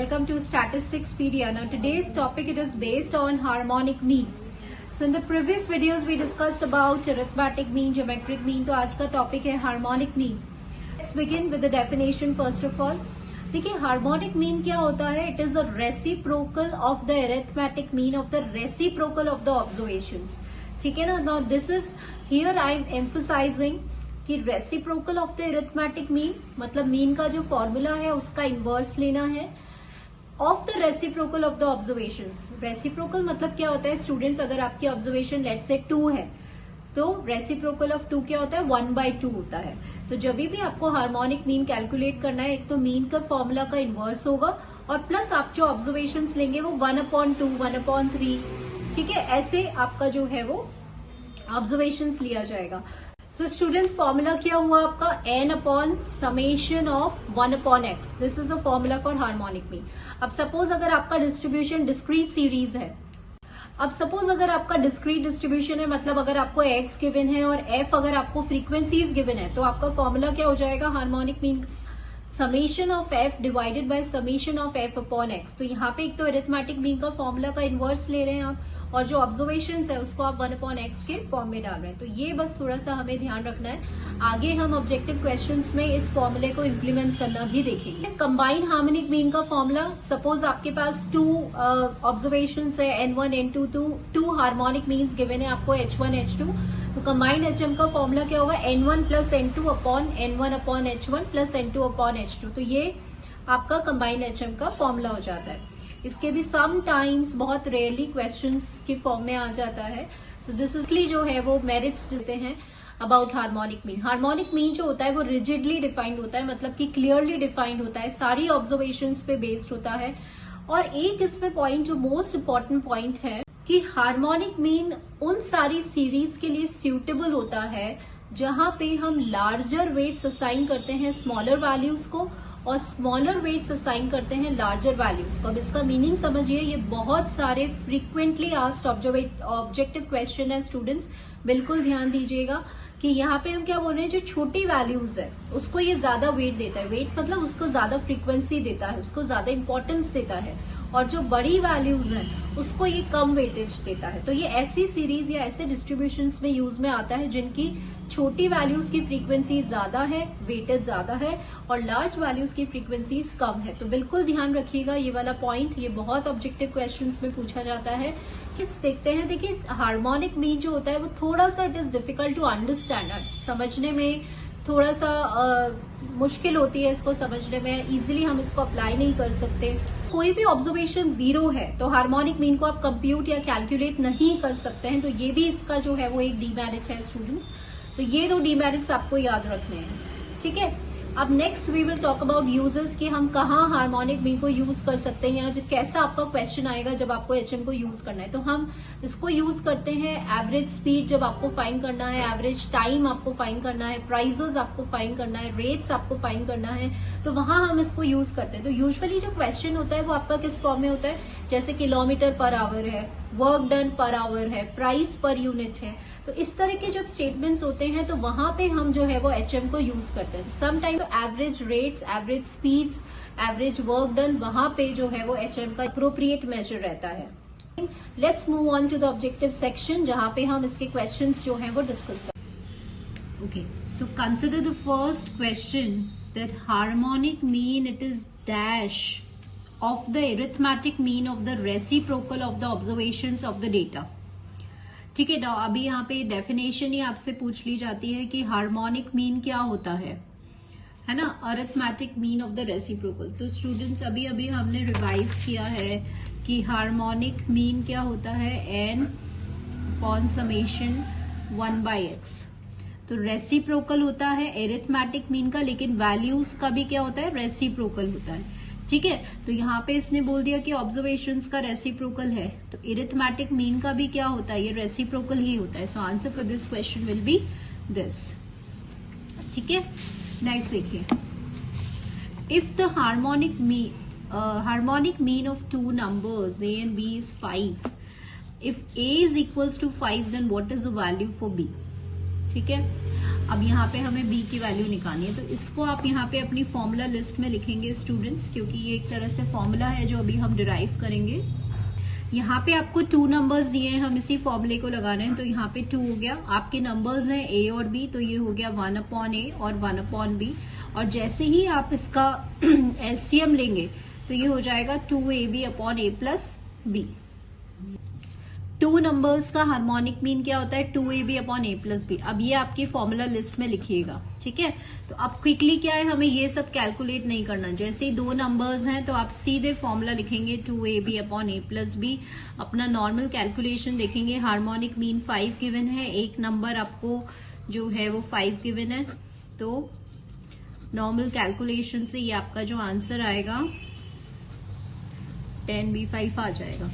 welcome to Statisticspedia. Now today's topic, it is based on harmonic mean. So in the previous videos we discussed about arithmetic mean, geometric mean. तो आज का topic है harmonic mean. Let's begin with the definition first of all. देखिए harmonic mean क्या होता है? It is a reciprocal of the arithmetic mean of the reciprocal of the observations. ठीक है ना? Now this is here I am emphasizing कि reciprocal of the arithmetic mean, मतलब mean का जो फॉर्मूला है उसका इनवर्स लेना है of the reciprocal of the observations. Reciprocal मतलब क्या होता है स्टूडेंट्स? अगर आपकी ऑब्जर्वेशन लेट से 2 है तो रेसिप्रोकल ऑफ 2 क्या होता है? 1/2 होता है. तो जब भी आपको हार्मोनिक मीन कैलकुलेट करना है, एक तो मीन का फॉर्मूला का इनवर्स होगा और प्लस आप जो ऑब्जर्वेशंस लेंगे वो 1/2, 1/3, ठीक है, ऐसे आपका जो है वो ऑब्जर्वेशंस लिया जाएगा. सो स्टूडेंट्स फॉर्मूला क्या हुआ आपका? n/summation of 1/x. This is a formula for harmonic mean. अब सपोज अगर आपका डिस्ट्रीब्यूशन डिस्क्रीट सीरीज है, अब सपोज अगर आपका डिस्क्रीट डिस्ट्रीब्यूशन है, मतलब अगर आपको x गिवन है और f अगर आपको फ्रीक्वेंसीज गिवन है, तो आपका फॉर्मूला क्या हो जाएगा harmonic mean? Summation of f divided by summation of f/x. तो यहाँ पे एक तो अरिथमेटिक मीन का फॉर्मूला का इनवर्स ले रहे हैं आप, और जो ऑब्जर्वेशंस है उसको आप 1/x के फॉर्म में डाल रहे हैं. तो ये बस थोड़ा सा हमें ध्यान रखना है. आगे हम ऑब्जेक्टिव क्वेश्चंस में इस फॉर्मूले को इम्प्लीमेंट करना भी देखेंगे. कंबाइंड हार्मोनिक मीन का फॉर्मूला, सपोज आपके पास 2 ऑब्जर्वेशंस है, n1 n2, 2 harmonic means given है आपको h1 h2. तो कंबाइंड hm का फॉर्मूला क्या होगा? n1 plus n2 upon n1 upon h1 plus n2 upon h2. तो ये आपका कंबाइंड hm का फॉर्मूला हो जाता है. इसके भी सम टाइम्स, बहुत रेयरली क्वेश्चंस के फॉर्म में आ जाता है. तो दिस इजली जो है वो मेरिट्स देते हैं about harmonic mean. Harmonic mean जो होता है वो रिजिडली डिफाइंड होता है, मतलब कि क्लियरली डिफाइंड होता है, सारी ऑब्जर्वेशंस पे बेस्ड होता है. और एक इसमें पॉइंट जो मोस्ट इंपॉर्टेंट पॉइंट है कि हार्मोनिक मीन उन सारी सीरीज के लिए सूटेबल होता है जहां पे हम लार्जर वेट्स असाइन करते हैं स्मॉलर वैल्यूज को और स्मॉलर वेट्स असाइन करते हैं लार्जर वैल्यूज को. अब इसका मीनिंग समझिए, ये बहुत सारे फ्रीक्वेंटली आस्क्ड ऑब्जेक्टिव क्वेश्चन है स्टूडेंट्स, बिल्कुल ध्यान दीजिएगा कि यहाँ पे हम क्या बोल रहे हैं, जो छोटी वैल्यूज है उसको ये ज्यादा वेट देता है. वेट मतलब उसको ज्यादा फ्रीक्वेंसी देता है, उसको ज्यादा इंपॉर्टेंस देता है, और जो बड़ी वैल्यूज हैं उसको ये कम वेटेज देता है. तो ये ऐसी सीरीज या ऐसे डिस्ट्रीब्यूशंस में यूज में आता है जिनकी छोटी वैल्यूज की फ्रीक्वेंसी ज्यादा है, वेटेज ज्यादा है, और लार्ज वैल्यूज की फ्रीक्वेंसीज कम है. तो बिल्कुल ध्यान रखिएगा ये वाला पॉइंट, ये बहुत ऑब्जेक्टिव क्वेश्चंस में पूछा जाता है. किड्स देखते हैं, देखिए हार्मोनिक मीन जो होता है वो थोड़ा सा it is difficult to understand, समझने में थोड़ा सा मुश्किल होती है इसको समझने में. इजीली हम इसको अप्लाई नहीं कर सकते. कोई भी ऑब्जर्वेशन 0 है तो हार्मोनिक मीन को आप कंप्यूट या कैलकुलेट नहीं कर सकते हैं. तो ये भी इसका जो है वो एक डीमेरिट है स्टूडेंट्स. तो ये 2 डीमेरिट्स आपको याद रखने हैं, ठीक है. अब next we will talk about uses कि हम कहाँ हार्मोनिक मीन को यूज कर सकते हैं, या कैसा आपका क्वेश्चन आएगा जब आपको एचएम को यूज करना है. तो हम इसको यूज करते हैं एवरेज स्पीड जब आपको फाइंड करना है, एवरेज टाइम आपको फाइंड करना है, प्राइजेस आपको फाइंड करना है, रेट्स आपको फाइंड करना है, तो वहां हम इसको यूज करते हैं. तो यूजुअली जो क्वेश्चन होता है वो आपका किस फॉर्म में होता है? जैसे किलोमीटर पर आवर है, वर्क डन पर आवर है, प्राइस पर यूनिट है. तो इस तरह के जब स्टेटमेंट्स होते हैं तो वहां पे हम जो है वो एचएम को यूज करते हैं. Some time average rates, average speeds, average work done, वहां पे जो है वो एचएम का अप्रोप्रिएट मेजर रहता है. Let's move on to the objective section जहां पे हम इसके क्वेश्चंस जो है वो डिस्कस करें. Okay, so consider the first question that harmonic mean it is dash of the arithmetic mean of the reciprocal of the observations of the data. ठीक है, अभी यहाँ पे डेफिनेशन ही आपसे पूछ ली जाती है कि हार्मोनिक मीन क्या होता है ना, arithmetic mean of the reciprocal. तो स्टूडेंट्स अभी अभी हमने रिवाइज किया है कि हार्मोनिक मीन क्या होता है? n upon summation 1/x. तो रेसिप्रोकल होता है एरिथमेटिक मीन का, लेकिन वैल्यूज का भी क्या होता है? रेसिप्रोकल होता है. ठीक है, तो यहाँ पे इसने बोल दिया कि ऑब्जर्वेशंस का रेसिप्रोकल है, तो एरिथमेटिक मीन का भी क्या होता है? ये रेसिप्रोकल ही होता है. So answer for this question will B this. ठीक है, नेक्स्ट देखिए. If the harmonic mean of 2 numbers a and b is 5, if a is equals to 5 then what is the value for b? ठीक है। अब यहाँ पे हमें b की वैल्यू निकालनी है, तो इसको आप यहाँ पे अपनी फॉर्मूला लिस्ट में लिखेंगे स्टूडेंट्स, क्योंकि ये एक तरह से फॉर्मूला है जो अभी हम डिराइव करेंगे। यहाँ पे आपको 2 नंबर्स दिए हैं, हम इसी फॉर्मूले को लगा रहे हैं, तो यहाँ पे 2 हो गया। आपके नंबर्स हैं a और b, तो ये हो गया 1/a और 1/b। और जैसे ही आप इसका एलसीएम लेंगे तो ये हो जाएगा 2ab/a + b। 2 नंबर्स का हार्मोनिक मीन क्या होता है? 2ab/a + b। अब ये आपकी फॉर्मूला लिस्ट में लिखिएगा, ठीक है। तो अब क्विकली क्या है, हमें ये सब कैलकुलेट नहीं करना। जैसे ही 2 नंबर्स हैं तो आप सीधे फॉर्मूला लिखेंगे 2ab/a + b। अपना नॉर्मल कैलकुलेशन देखेंगे। हार्मोनिक मीन 5 गिवन है, एक नंबर आपको जो है वो 5 गिवन है, तो नॉर्मल कैलकुलेशन से ये आपका जो आंसर आएगा 10b5 आ जाएगा,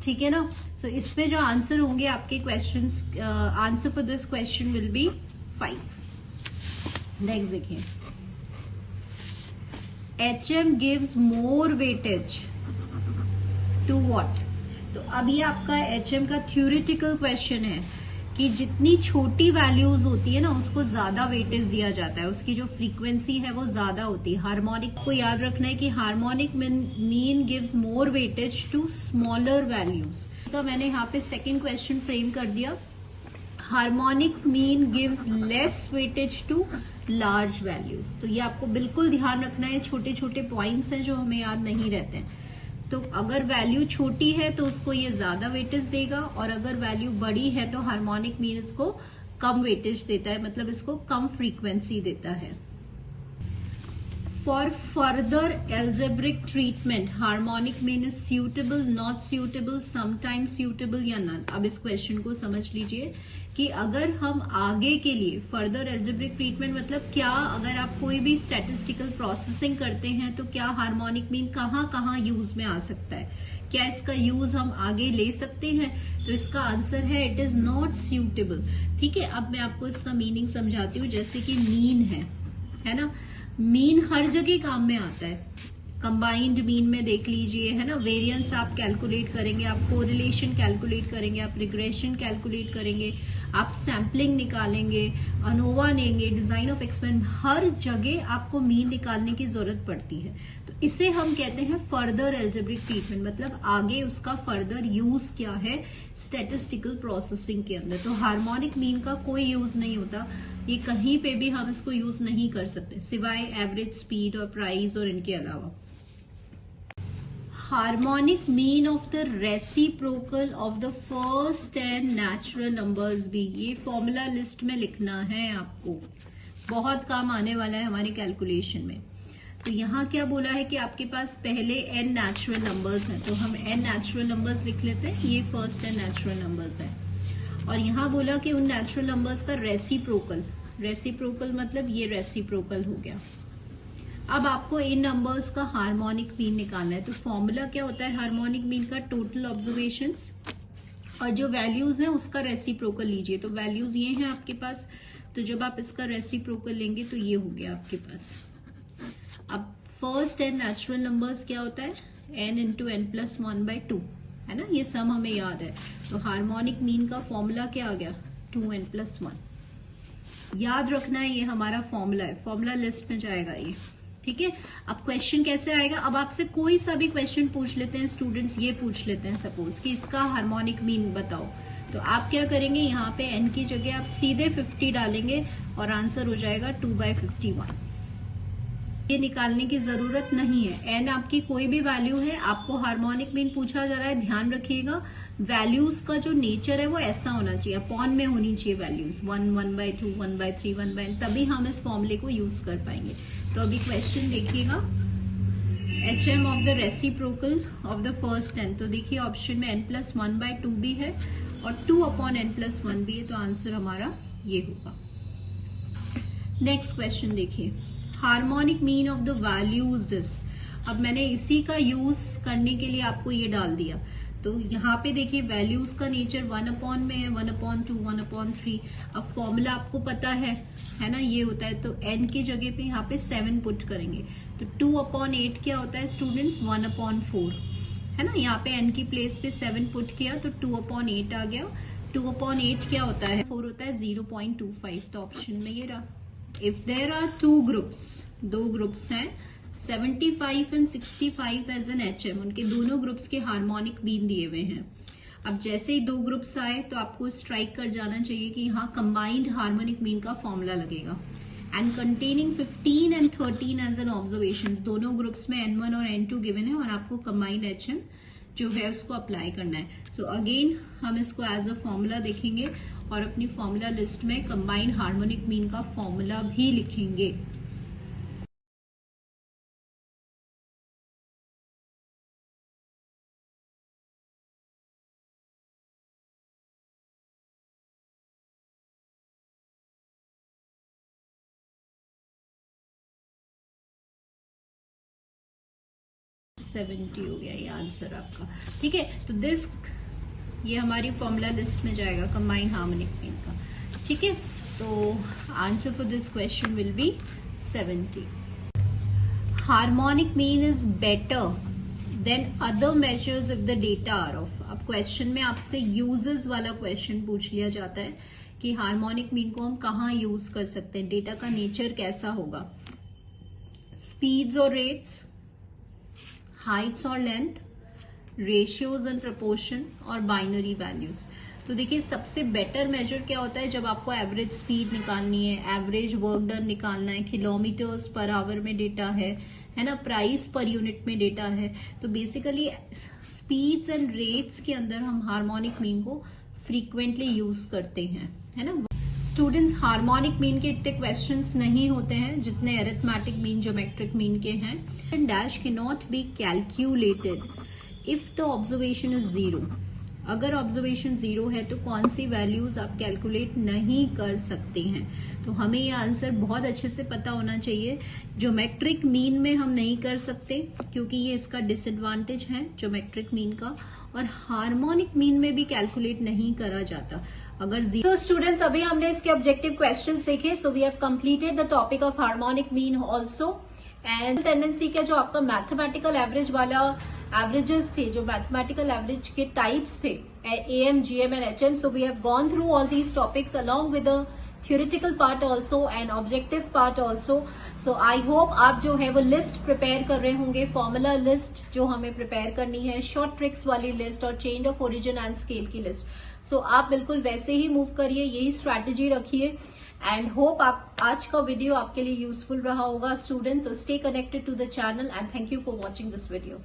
ठीक है ना। सो इसमें जो आंसर होंगे आपके questions, answer for this question will be 5। Next देखिए, HM gives more weightage to what. तो अब ये आपका HM का थ्योरेटिकल क्वेश्चन है कि जितनी छोटी वैल्यूज होती है ना उसको ज्यादा वेटेज दिया जाता है, उसकी जो फ्रीक्वेंसी है वो ज्यादा होती है। हार्मोनिक को याद रखना है कि harmonic mean gives more weightage to smaller values. तो मैंने यहाँ पे सेकंड क्वेश्चन फ्रेम कर दिया, harmonic mean gives less weightage to large values. तो ये आपको बिल्कुल ध्यान रखना है, छोटे छोटे पॉइंट्स हैं जो हमें याद नहीं रहते हैं। तो अगर वैल्यू छोटी है तो उसको ये ज्यादा वेटेज देगा, और अगर वैल्यू बड़ी है तो हार्मोनिक मीन इसको कम वेटेज देता है, मतलब इसको कम फ्रीक्वेंसी देता है। For further algebraic treatment harmonic mean is suitable, not suitable, sometimes suitable या नन। अब इस क्वेश्चन को समझ लीजिए कि अगर हम आगे के लिए फर्दर एल्जेब्रिक ट्रीटमेंट मतलब क्या, अगर आप कोई भी स्टैटिस्टिकल प्रोसेसिंग करते हैं तो क्या हार्मोनिक मीन कहाँ कहाँ यूज में आ सकता है, क्या इसका यूज हम आगे ले सकते हैं? तो इसका आंसर है इट इज नॉट suitable, ठीक है। अब मैं आपको इसका मीनिंग समझाती हूँ। जैसे कि मीन है ना, मीन हर जगह काम में आता है। कंबाइंड मीन में देख लीजिए, है ना, वेरिएंस आप कैलकुलेट करेंगे, आप कोरिलेशन कैलकुलेट करेंगे, आप रिग्रेशन कैलकुलेट करेंगे, आप सैम्पलिंग निकालेंगे, अनोवा लेंगे, डिजाइन ऑफ एक्सपेरिमेंट, हर जगह आपको मीन निकालने की जरूरत पड़ती है। तो इसे हम कहते हैं फर्दर एल्जेब्रिक ट्रीटमेंट, मतलब आगे उसका फर्दर यूज क्या है स्टैटिस्टिकल प्रोसेसिंग के अंदर। तो हार्मोनिक मीन का कोई यूज नहीं होता, ये कहीं पे भी हम इसको यूज नहीं कर सकते सिवाय एवरेज स्पीड और प्राइस और इनके अलावा। Harmonic mean of the reciprocal of the first 10 natural numbers भी, ये फॉर्मूला लिस्ट में लिखना है आपको, बहुत काम आने वाला है हमारी कैलकुलेशन में। तो यहाँ क्या बोला है कि आपके पास पहले n नेचुरल नंबर्स हैं, तो हम n नेचुरल नंबर्स लिख लेते हैं, ये फर्स्ट 10 नेचुरल नंबर्स है। और यहाँ बोला कि उन नेचुरल नंबर्स का रेसिप्रोकल, रेसिप्रोकल मतलब ये रेसिप्रोकल हो गया। अब आपको इन नंबर्स का हार्मोनिक मीन निकालना है। तो फॉर्मूला क्या होता है हार्मोनिक मीन का? टोटल ऑब्जर्वेशंस और जो वैल्यूज हैं उसका रेसिप्रोकल लीजिए। तो वैल्यूज ये हैं आपके पास, तो जब आप इसका रेसिप्रोकल लेंगे तो ये हो गया आपके पास। अब फर्स्ट 10 नेचुरल नंबर्स क्या होता है? n × n + 1/2, है ना, ये सम हमें याद है। तो हार्मोनिक मीन का फॉर्मूला क्या आ गया? 2n + 1। याद रखना है ये हमारा फॉर्मूला है, फॉर्मूला लिस्ट में जाएगा ये, ठीक है। अब क्वेश्चन कैसे आएगा? अब आपसे कोई सा भी क्वेश्चन पूछ लेते हैं स्टूडेंट्स, ये पूछ लेते हैं सपोज कि इसका हार्मोनिक मीन बताओ, तो आप क्या करेंगे, यहाँ पे n की जगह आप सीधे 50 डालेंगे और आंसर हो जाएगा 2/51। ये निकालने की जरूरत नहीं है, n आपकी कोई भी वैल्यू है, आपको हार्मोनिक मीन पूछा जा रहा है, ध्यान रखिएगा वैल्यूज का जो नेचर है वो ऐसा होना चाहिए, अपॉन में होनी चाहिए वैल्यूज, 1, 1/2, 1/3, 1/n, तभी हम इस फॉर्मूले को यूज कर पाएंगे। तो अभी क्वेश्चन देखिएगा, HM of the reciprocal of the first 10, तो देखिए ऑप्शन में n + 1/2 भी है और 2/n + 1 भी है, तो आंसर हमारा ये होगा। नेक्स्ट क्वेश्चन देखिए, harmonic mean of the values this. अब मैंने इसी का यूज करने के लिए आपको ये डाल दिया। तो यहाँ पे देखिए वैल्यूज का नेचर 1/, में है, 1/2, 1/3। अब फॉर्मूला आपको पता है ना, ये होता है, तो n की जगह पे यहाँ पे 7 पुट करेंगे। तो 2/8 क्या होता है स्टूडेंट्स? 1/4, है ना। यहाँ पे n की प्लेस पे 7 पुट किया तो 2/8 आ गया। 2/8 क्या होता है? 4 होता है 0.25। तो ऑप्शन में ये रहा। If there are two groups, दो ग्रुप्स हैं 75 एंड 65 एज एन HM, उनके दोनों ग्रुप्स के हार्मोनिक मीन दिए हुए हैं। अब जैसे ही दो ग्रुप्स आए तो आपको स्ट्राइक कर जाना चाहिए कि यहाँ कंबाइंड हार्मोनिक मीन का फॉर्मूला लगेगा। And containing 15 and 13 as an observation, दोनों ग्रुप्स में N1 और N2 गिवन है और आपको कंबाइंड HM जो है उसको अप्लाई करना है। सो अगेन हम इसको एज अ फॉर्मूला देखेंगे और अपनी फॉर्मूला लिस्ट में कंबाइंड हार्मोनिक मीन का फॉर्मूला भी लिखेंगे। $70 हो गया ये आंसर आपका। ठीक है, तो दिस ये हमारी फॉर्मूला लिस्ट में जाएगा कंबाइंड हार्मोनिक मीन का। ठीक है, तो answer for this question will be 70। Harmonic mean is better than other measures if the data are of. अब क्वेश्चन में आपसे यूजेस वाला क्वेश्चन पूछ लिया जाता है कि हार्मोनिक मीन को हम कहाँ यूज कर सकते हैं, डेटा का नेचर कैसा होगा, स्पीड्स और रेट्स, हाइट्स और लेंथ, रेशियोज एंड प्रपोर्शन और बाइनरी वैल्यूज। तो देखिए सबसे बेटर मेजर क्या होता है, जब आपको एवरेज स्पीड निकालनी है, एवरेज वर्क डन निकालना है, किलोमीटर्स पर आवर में डेटा है ना, प्राइस पर यूनिट में डेटा है। तो बेसिकली स्पीड्स एंड रेट्स के अंदर हम हार्मोनिक मीन को फ्रीक्वेंटली यूज करते हैं, है ना। स्टूडेंट्स, हार्मोनिक मीन के इतने क्वेश्चंस नहीं होते हैं जितने अरिथमेटिक मीन, ज्योमेट्रिक मीन के हैं। Dash can not be calculated if the observation is 0। अगर ऑब्जर्वेशन 0 है तो कौन सी वैल्यूज आप कैलकुलेट नहीं कर सकते हैं। तो हमें ये आंसर बहुत अच्छे से पता होना चाहिए। ज्योमेट्रिक मीन में हम नहीं कर सकते क्योंकि ये इसका डिसएडवांटेज है ज्योमेट्रिक मीन का, और हार्मोनिक मीन में भी कैलकुलेट नहीं करा जाता अगर 0। तो स्टूडेंट्स, अभी हमने इसके ऑब्जेक्टिव क्वेश्चंस देखे। So we have completed the topic of harmonic mean also. And tendency का जो आपका मैथमेटिकल एवरेज वाला एवरेजेस थे, जो मैथमेटिकल एवरेज के टाइप्स थे, AM, GM and HM, so we have gone through all these topics along with the theoretical part also and objective part also. So I hope आप जो है वो list prepare कर रहे होंगे, फॉर्मूला लिस्ट जो हमें प्रिपेयर करनी है, शॉर्ट ट्रिक्स वाली लिस्ट और chain of origin and scale की लिस्ट। सो आप बिल्कुल वैसे ही मूव करिए, यही स्ट्रैटेजी रखिए एंड होप आप आज का वीडियो आपके लिए यूजफुल रहा होगा students. So stay connected to the channel and thank you for watching this video.